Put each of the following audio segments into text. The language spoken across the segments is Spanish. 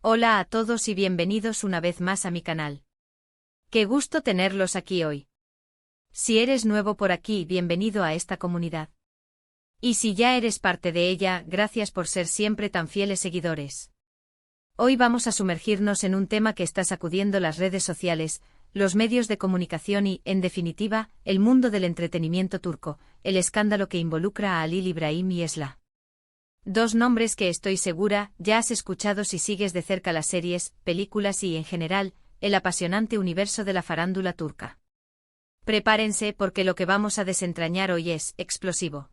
Hola a todos y bienvenidos una vez más a mi canal. Qué gusto tenerlos aquí hoy. Si eres nuevo por aquí, bienvenido a esta comunidad. Y si ya eres parte de ella, gracias por ser siempre tan fieles seguidores. Hoy vamos a sumergirnos en un tema que está sacudiendo las redes sociales, los medios de comunicación y, en definitiva, el mundo del entretenimiento turco, el escándalo que involucra a Halil İbrahim y Esla. Dos nombres que estoy segura ya has escuchado si sigues de cerca las series, películas y, en general, el apasionante universo de la farándula turca. Prepárense porque lo que vamos a desentrañar hoy es explosivo.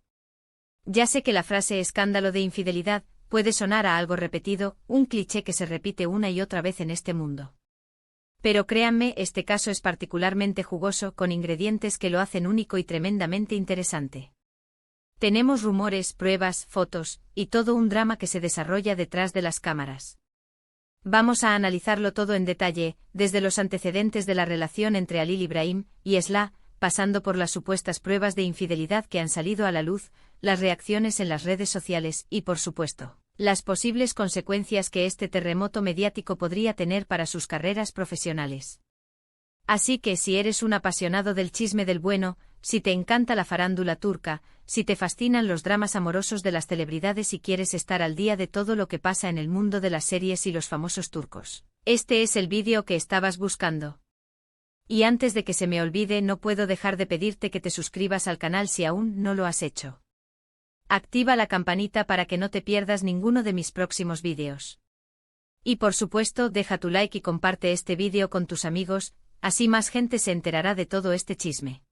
Ya sé que la frase escándalo de infidelidad puede sonar a algo repetido, un cliché que se repite una y otra vez en este mundo. Pero créanme, este caso es particularmente jugoso, con ingredientes que lo hacen único y tremendamente interesante. Tenemos rumores, pruebas, fotos, y todo un drama que se desarrolla detrás de las cámaras. Vamos a analizarlo todo en detalle, desde los antecedentes de la relación entre Halil İbrahim y Esla, pasando por las supuestas pruebas de infidelidad que han salido a la luz, las reacciones en las redes sociales y, por supuesto, las posibles consecuencias que este terremoto mediático podría tener para sus carreras profesionales. Así que si eres un apasionado del chisme del bueno, si te encanta la farándula turca, si te fascinan los dramas amorosos de las celebridades y quieres estar al día de todo lo que pasa en el mundo de las series y los famosos turcos, este es el vídeo que estabas buscando. Y antes de que se me olvide, no puedo dejar de pedirte que te suscribas al canal si aún no lo has hecho. Activa la campanita para que no te pierdas ninguno de mis próximos vídeos. Y por supuesto, deja tu like y comparte este vídeo con tus amigos, así más gente se enterará de todo este chisme.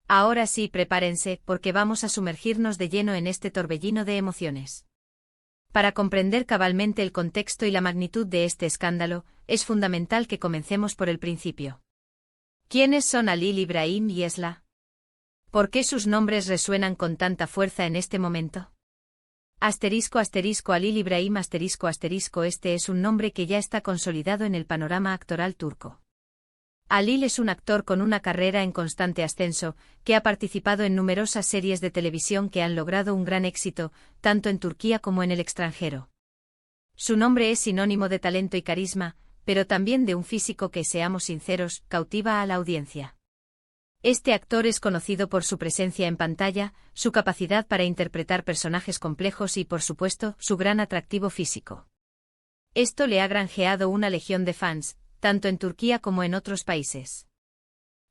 Ahora sí, prepárense, porque vamos a sumergirnos de lleno en este torbellino de emociones. Para comprender cabalmente el contexto y la magnitud de este escándalo, es fundamental que comencemos por el principio. ¿Quiénes son Halil İbrahim y Esla? ¿Por qué sus nombres resuenan con tanta fuerza en este momento? Halil İbrahim este es un nombre que ya está consolidado en el panorama actoral turco. Halil es un actor con una carrera en constante ascenso, que ha participado en numerosas series de televisión que han logrado un gran éxito, tanto en Turquía como en el extranjero. Su nombre es sinónimo de talento y carisma, pero también de un físico que, seamos sinceros, cautiva a la audiencia. Este actor es conocido por su presencia en pantalla, su capacidad para interpretar personajes complejos y, por supuesto, su gran atractivo físico. Esto le ha granjeado una legión de fans, tanto en Turquía como en otros países.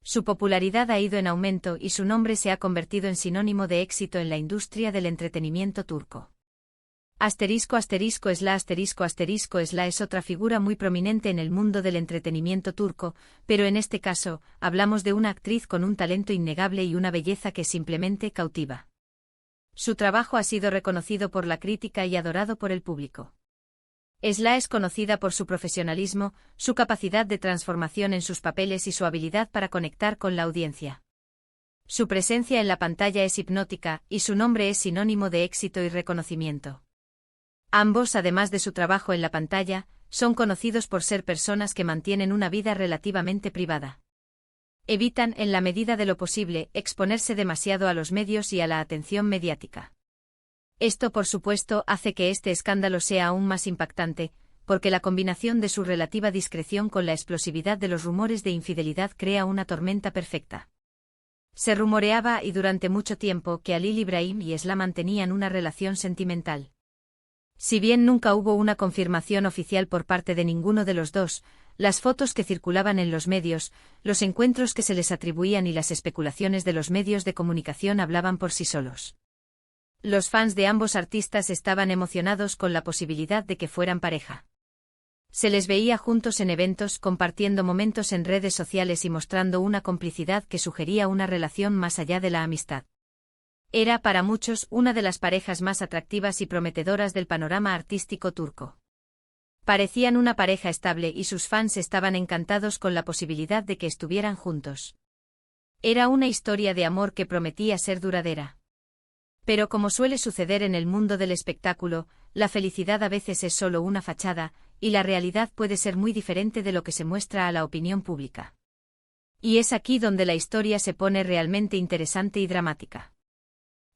Su popularidad ha ido en aumento y su nombre se ha convertido en sinónimo de éxito en la industria del entretenimiento turco. Esla es otra figura muy prominente en el mundo del entretenimiento turco, pero en este caso, hablamos de una actriz con un talento innegable y una belleza que simplemente cautiva. Su trabajo ha sido reconocido por la crítica y adorado por el público. Esla es conocida por su profesionalismo, su capacidad de transformación en sus papeles y su habilidad para conectar con la audiencia. Su presencia en la pantalla es hipnótica, y su nombre es sinónimo de éxito y reconocimiento. Ambos, además de su trabajo en la pantalla, son conocidos por ser personas que mantienen una vida relativamente privada. Evitan, en la medida de lo posible, exponerse demasiado a los medios y a la atención mediática. Esto, por supuesto, hace que este escándalo sea aún más impactante, porque la combinación de su relativa discreción con la explosividad de los rumores de infidelidad crea una tormenta perfecta. Se rumoreaba, y durante mucho tiempo, que Halil İbrahim y Esla mantenían una relación sentimental. Si bien nunca hubo una confirmación oficial por parte de ninguno de los dos, las fotos que circulaban en los medios, los encuentros que se les atribuían y las especulaciones de los medios de comunicación hablaban por sí solos. Los fans de ambos artistas estaban emocionados con la posibilidad de que fueran pareja. Se les veía juntos en eventos, compartiendo momentos en redes sociales y mostrando una complicidad que sugería una relación más allá de la amistad. Era, para muchos, una de las parejas más atractivas y prometedoras del panorama artístico turco. Parecían una pareja estable y sus fans estaban encantados con la posibilidad de que estuvieran juntos. Era una historia de amor que prometía ser duradera. Pero como suele suceder en el mundo del espectáculo, la felicidad a veces es solo una fachada, y la realidad puede ser muy diferente de lo que se muestra a la opinión pública. Y es aquí donde la historia se pone realmente interesante y dramática.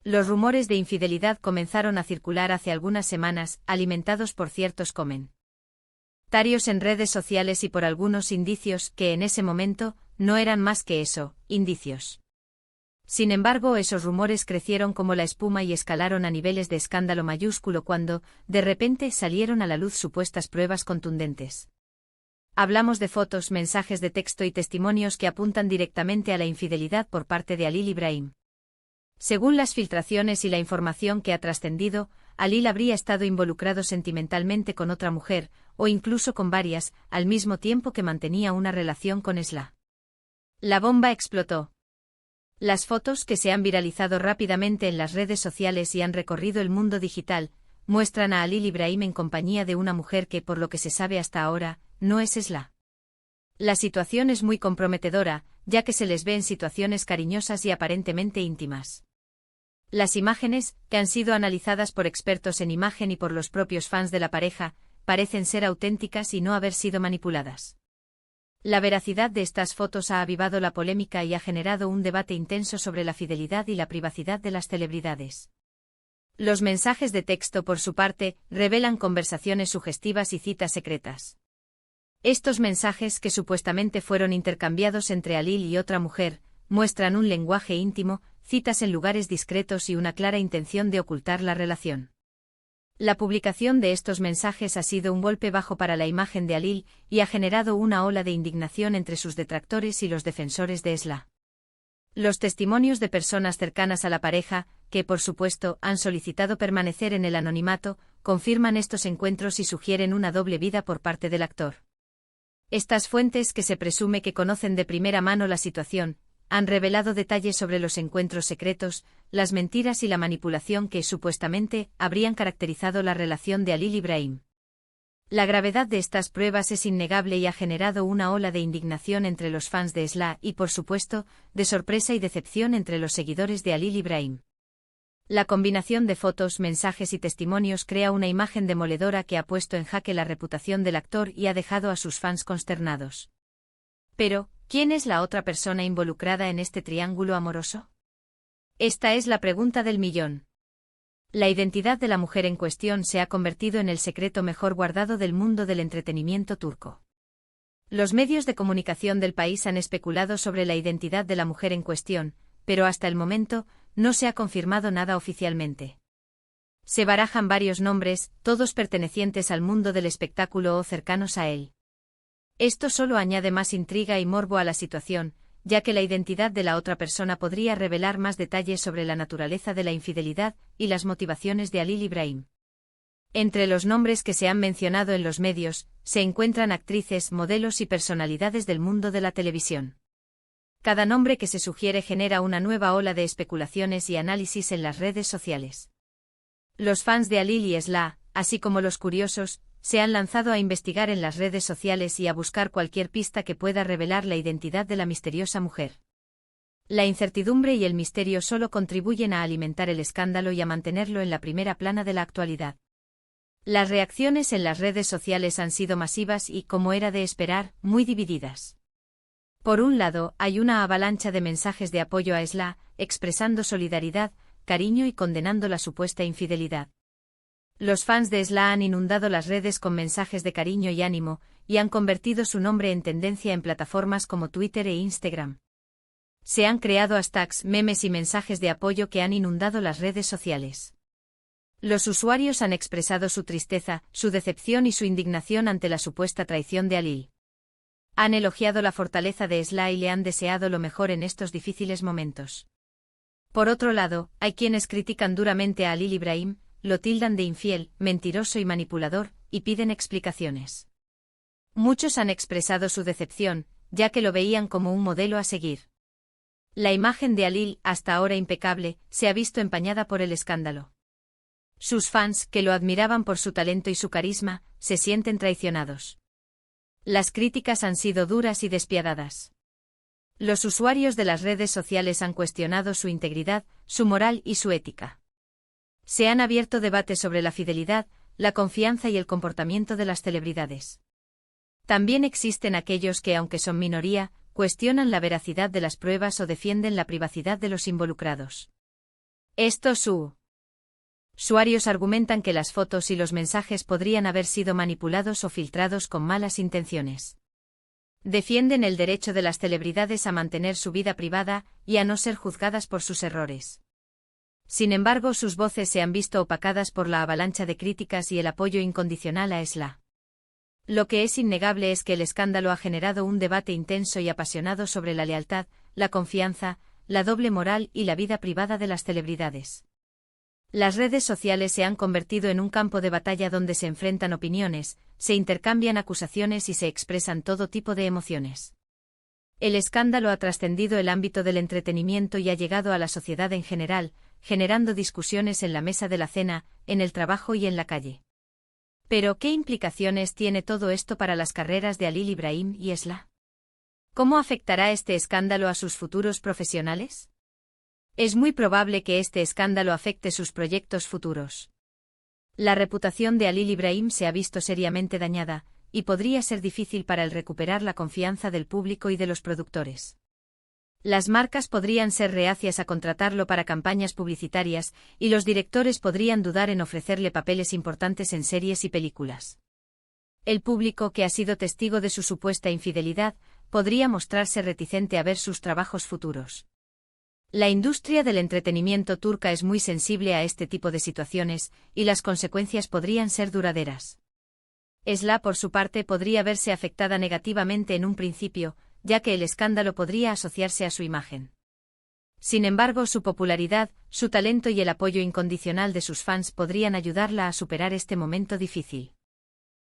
Los rumores de infidelidad comenzaron a circular hace algunas semanas, alimentados por ciertos comen. Tarios en redes sociales y por algunos indicios que en ese momento no eran más que eso, indicios. Sin embargo, esos rumores crecieron como la espuma y escalaron a niveles de escándalo mayúsculo cuando, de repente, salieron a la luz supuestas pruebas contundentes. Hablamos de fotos, mensajes de texto y testimonios que apuntan directamente a la infidelidad por parte de Halil Ibrahim. Según las filtraciones y la información que ha trascendido, Halil habría estado involucrado sentimentalmente con otra mujer, o incluso con varias, al mismo tiempo que mantenía una relación con Esla. La bomba explotó. Las fotos que se han viralizado rápidamente en las redes sociales y han recorrido el mundo digital, muestran a Halil Ibrahim en compañía de una mujer que, por lo que se sabe hasta ahora, no es Esla. La situación es muy comprometedora, ya que se les ve en situaciones cariñosas y aparentemente íntimas. Las imágenes, que han sido analizadas por expertos en imagen y por los propios fans de la pareja, parecen ser auténticas y no haber sido manipuladas. La veracidad de estas fotos ha avivado la polémica y ha generado un debate intenso sobre la fidelidad y la privacidad de las celebridades. Los mensajes de texto, por su parte, revelan conversaciones sugestivas y citas secretas. Estos mensajes, que supuestamente fueron intercambiados entre Halil y otra mujer, muestran un lenguaje íntimo, citas en lugares discretos y una clara intención de ocultar la relación. La publicación de estos mensajes ha sido un golpe bajo para la imagen de Halil y ha generado una ola de indignación entre sus detractores y los defensores de Esla. Los testimonios de personas cercanas a la pareja, que por supuesto han solicitado permanecer en el anonimato, confirman estos encuentros y sugieren una doble vida por parte del actor. Estas fuentes, que se presume que conocen de primera mano la situación, han revelado detalles sobre los encuentros secretos, las mentiras y la manipulación que, supuestamente, habrían caracterizado la relación de Halil Ibrahim. La gravedad de estas pruebas es innegable y ha generado una ola de indignación entre los fans de Esla y, por supuesto, de sorpresa y decepción entre los seguidores de Halil Ibrahim. La combinación de fotos, mensajes y testimonios crea una imagen demoledora que ha puesto en jaque la reputación del actor y ha dejado a sus fans consternados. Pero, ¿quién es la otra persona involucrada en este triángulo amoroso? Esta es la pregunta del millón. La identidad de la mujer en cuestión se ha convertido en el secreto mejor guardado del mundo del entretenimiento turco. Los medios de comunicación del país han especulado sobre la identidad de la mujer en cuestión, pero hasta el momento, no se ha confirmado nada oficialmente. Se barajan varios nombres, todos pertenecientes al mundo del espectáculo o cercanos a él. Esto solo añade más intriga y morbo a la situación, ya que la identidad de la otra persona podría revelar más detalles sobre la naturaleza de la infidelidad y las motivaciones de Halil Ibrahim. Entre los nombres que se han mencionado en los medios, se encuentran actrices, modelos y personalidades del mundo de la televisión. Cada nombre que se sugiere genera una nueva ola de especulaciones y análisis en las redes sociales. Los fans de Halil y Esla, así como los curiosos, se han lanzado a investigar en las redes sociales y a buscar cualquier pista que pueda revelar la identidad de la misteriosa mujer. La incertidumbre y el misterio solo contribuyen a alimentar el escándalo y a mantenerlo en la primera plana de la actualidad. Las reacciones en las redes sociales han sido masivas y, como era de esperar, muy divididas. Por un lado, hay una avalancha de mensajes de apoyo a Esla, expresando solidaridad, cariño y condenando la supuesta infidelidad. Los fans de Esla han inundado las redes con mensajes de cariño y ánimo, y han convertido su nombre en tendencia en plataformas como Twitter e Instagram. Se han creado hashtags, memes y mensajes de apoyo que han inundado las redes sociales. Los usuarios han expresado su tristeza, su decepción y su indignación ante la supuesta traición de Halil. Han elogiado la fortaleza de Esla y le han deseado lo mejor en estos difíciles momentos. Por otro lado, hay quienes critican duramente a Halil Ibrahim, lo tildan de infiel, mentiroso y manipulador, y piden explicaciones. Muchos han expresado su decepción, ya que lo veían como un modelo a seguir. La imagen de Halil, hasta ahora impecable, se ha visto empañada por el escándalo. Sus fans, que lo admiraban por su talento y su carisma, se sienten traicionados. Las críticas han sido duras y despiadadas. Los usuarios de las redes sociales han cuestionado su integridad, su moral y su ética. Se han abierto debates sobre la fidelidad, la confianza y el comportamiento de las celebridades. También existen aquellos que, aunque son minoría, cuestionan la veracidad de las pruebas o defienden la privacidad de los involucrados. Esto su Usuarios argumentan que las fotos y los mensajes podrían haber sido manipulados o filtrados con malas intenciones. Defienden el derecho de las celebridades a mantener su vida privada y a no ser juzgadas por sus errores. Sin embargo, sus voces se han visto opacadas por la avalancha de críticas y el apoyo incondicional a Esla. Lo que es innegable es que el escándalo ha generado un debate intenso y apasionado sobre la lealtad, la confianza, la doble moral y la vida privada de las celebridades. Las redes sociales se han convertido en un campo de batalla donde se enfrentan opiniones, se intercambian acusaciones y se expresan todo tipo de emociones. El escándalo ha trascendido el ámbito del entretenimiento y ha llegado a la sociedad en general, generando discusiones en la mesa de la cena, en el trabajo y en la calle. Pero, ¿qué implicaciones tiene todo esto para las carreras de Halil Ibrahim y Esla? ¿Cómo afectará este escándalo a sus futuros profesionales? Es muy probable que este escándalo afecte sus proyectos futuros. La reputación de Halil Ibrahim se ha visto seriamente dañada, y podría ser difícil para él recuperar la confianza del público y de los productores. Las marcas podrían ser reacias a contratarlo para campañas publicitarias, y los directores podrían dudar en ofrecerle papeles importantes en series y películas. El público, que ha sido testigo de su supuesta infidelidad, podría mostrarse reticente a ver sus trabajos futuros. La industria del entretenimiento turca es muy sensible a este tipo de situaciones, y las consecuencias podrían ser duraderas. Esla, por su parte, podría verse afectada negativamente en un principio, ya que el escándalo podría asociarse a su imagen. Sin embargo, su popularidad, su talento y el apoyo incondicional de sus fans podrían ayudarla a superar este momento difícil.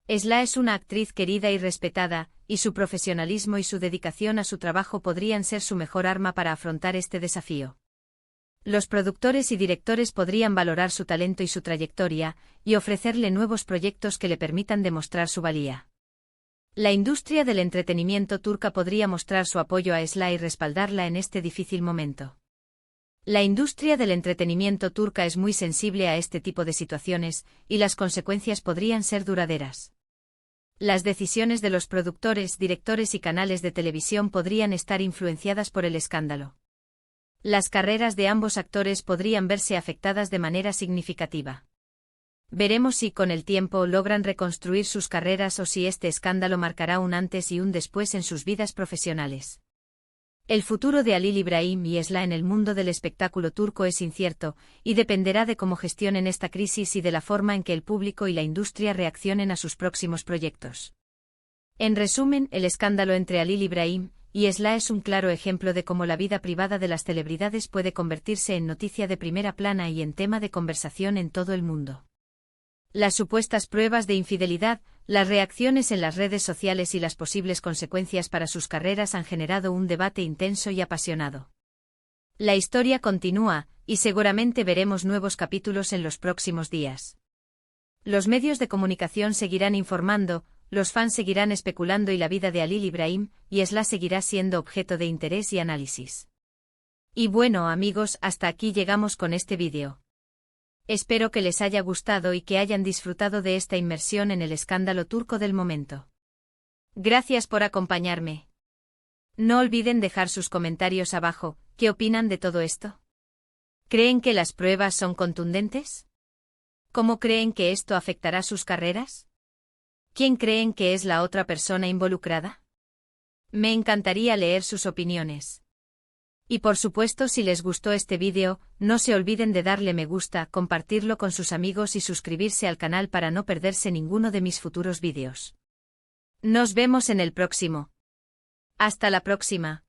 Esla es una actriz querida y respetada, y su profesionalismo y su dedicación a su trabajo podrían ser su mejor arma para afrontar este desafío. Los productores y directores podrían valorar su talento y su trayectoria, y ofrecerle nuevos proyectos que le permitan demostrar su valía. La industria del entretenimiento turca podría mostrar su apoyo a Esla y respaldarla en este difícil momento. La industria del entretenimiento turca es muy sensible a este tipo de situaciones, y las consecuencias podrían ser duraderas. Las decisiones de los productores, directores y canales de televisión podrían estar influenciadas por el escándalo. Las carreras de ambos actores podrían verse afectadas de manera significativa. Veremos si con el tiempo logran reconstruir sus carreras o si este escándalo marcará un antes y un después en sus vidas profesionales. El futuro de Halil Ibrahim y Esla en el mundo del espectáculo turco es incierto, y dependerá de cómo gestionen esta crisis y de la forma en que el público y la industria reaccionen a sus próximos proyectos. En resumen, el escándalo entre Halil Ibrahim y Esla es un claro ejemplo de cómo la vida privada de las celebridades puede convertirse en noticia de primera plana y en tema de conversación en todo el mundo. Las supuestas pruebas de infidelidad, las reacciones en las redes sociales y las posibles consecuencias para sus carreras han generado un debate intenso y apasionado. La historia continúa, y seguramente veremos nuevos capítulos en los próximos días. Los medios de comunicación seguirán informando, los fans seguirán especulando y la vida de Halil Ibrahim y Esla seguirá siendo objeto de interés y análisis. Y bueno, amigos, hasta aquí llegamos con este vídeo. Espero que les haya gustado y que hayan disfrutado de esta inmersión en el escándalo turco del momento. Gracias por acompañarme. No olviden dejar sus comentarios abajo. ¿Qué opinan de todo esto? ¿Creen que las pruebas son contundentes? ¿Cómo creen que esto afectará sus carreras? ¿Quién creen que es la otra persona involucrada? Me encantaría leer sus opiniones. Y por supuesto, si les gustó este vídeo, no se olviden de darle me gusta, compartirlo con sus amigos y suscribirse al canal para no perderse ninguno de mis futuros vídeos. Nos vemos en el próximo. Hasta la próxima.